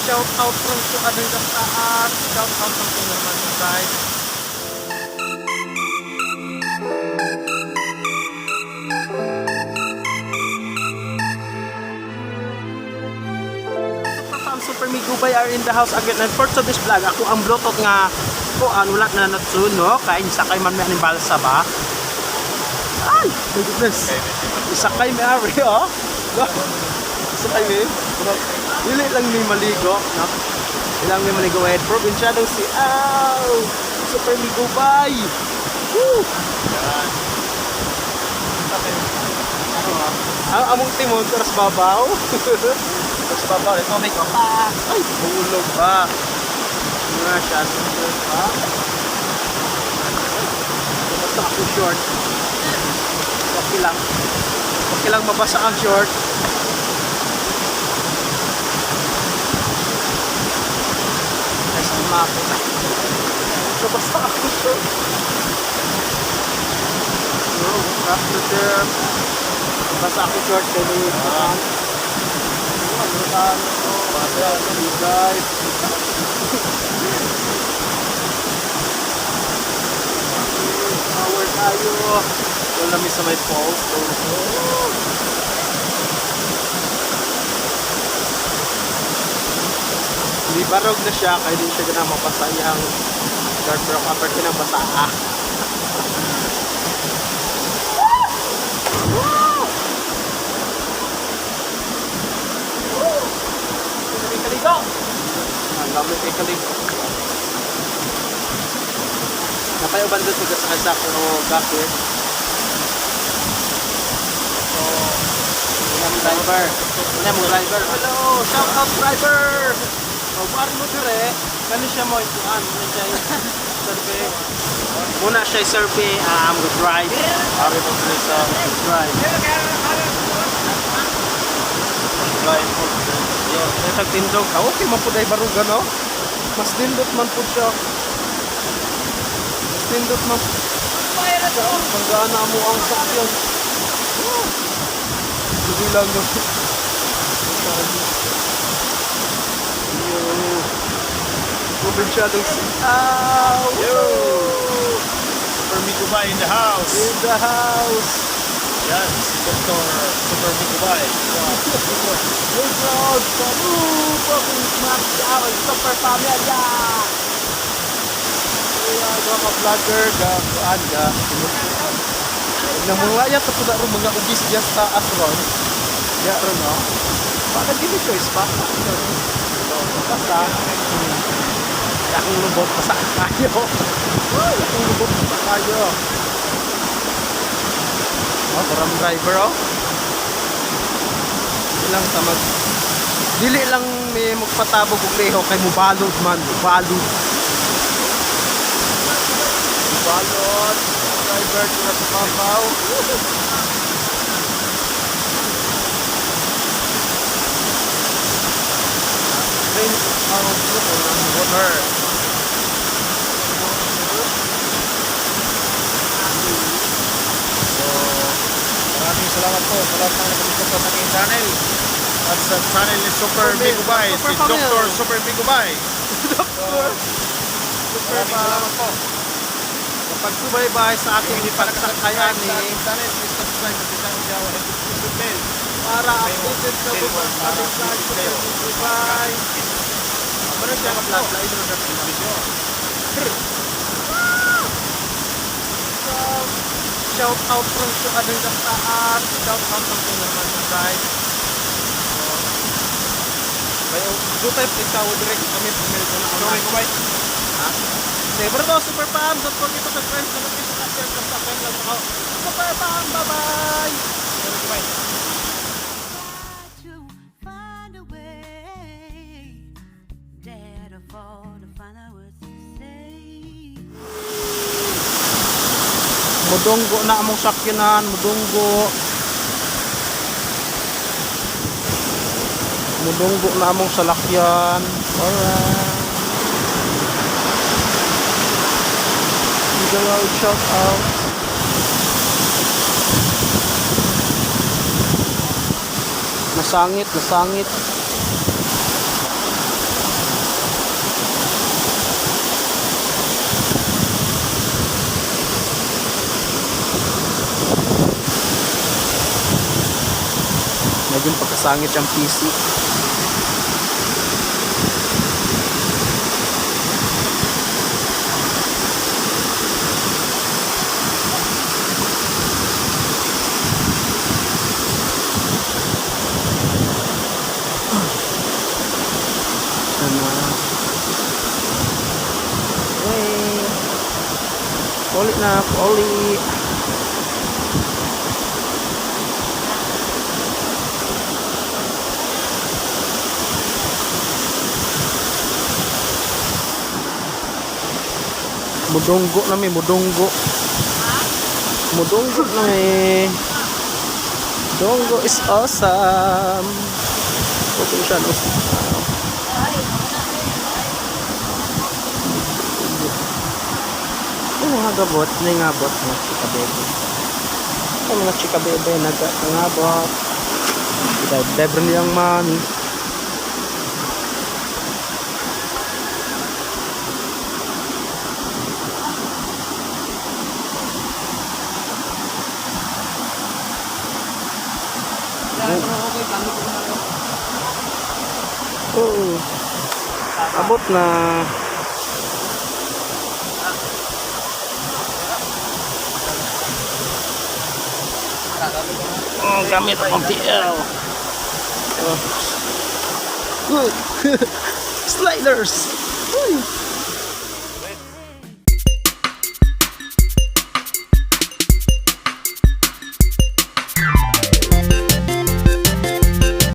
Shout out from to other taas. Shout out from to naman guys. Super Migubay are in the house again. And for today's vlog, ako ang bluetooth nga wala na natsun, no? Kaya sakay man may aning balsa ba? Ay! My goodness! Isakay may ari, oh! Isakay may? Dili lang may maligo, no? Ilang may maligo at probinsyanong Super Migubay! Woo! Ang among timon, taras babaw. Taras babaw, ito may kapas. Ay, hulog ba? Nga siya, hulog ba? Basta ako short. Okay lang. Okay lang mabasa ang short. Nice ang mako. Nabasa ako short. So, after them, basa ako short kay guys. Power tayo. Wala namin sa may falls. Hindi barog na siya kaya hindi siya gana mapasa yung dark rock upper kinabasa. Kaligo! Ang dami kay kaligo. Napayuban doon sa pero gakit. So, yung driver. Yung driver. Hello! Shout out driver! So, paano mo dire? Kani siya mo ituan. Muna siya survey. Muna siya survey. Drive. Ari po sa drive. Drive po. May tagtindog. Okay man po dahil baruga, no? Mas dindot man po siya. Mas dindot man. Pagdaan na mo ang sakyan. Hindi lang no. Probinsyanong Yo! Super Migubay in the house. In the house. Yan, si Dr. Super Migubay. Good road. Super pamilya. Mga vlogger, gaan ga. Namulaya ito po na rin mga ubis dyan sa asron. Ya rin, no? Bakit hindi choice pa? Basta. Yakong lubot, basta kayo. Yakong lubot, basta kayo. Parang driver, oh. Ilang tamag. Dili lang may magpatabog og leho kay mubalod man, mubalod. Mubalod. Driver na sa babaw. Rain out of water. Maraming salamat po sa lahat ng nagpunta sa aking channel. At sa channel ni Super Migubay, si Dr. Super Migubay. Maraming salamat po. Kapag subaybay sa ating pagsakayan ni channel, please subscribe at channel niya wala yung bell para updated sa mga ating Super Migubay. Ano siya ka-vlog na ito na video? Shout out from to other taas. Shout out from to naman guys. Bayo, do type ikaw direct kami pumili ko na online. Migubay. Ha? Saber to super pam. Don't forget to subscribe sa notification at share sa akin lang ako. Super pam, bye-bye. Migubay. Mudunggo na among sakyanan, mudunggo. Mudunggo na among salakyan. Alright. Shout out. Nasangit. Nasangit yung PC. Poli na, poli. Mudunggo na may mudunggo. Mudunggo na may. Mudunggo is awesome. Probinsyanong. Mga gabot, may ngabot mga chika bebe. Ay mga chika bebe, nagangabot. Debre niyang mami. Oh, abot na. Oh, gamit ang TL. Oh. Sliders.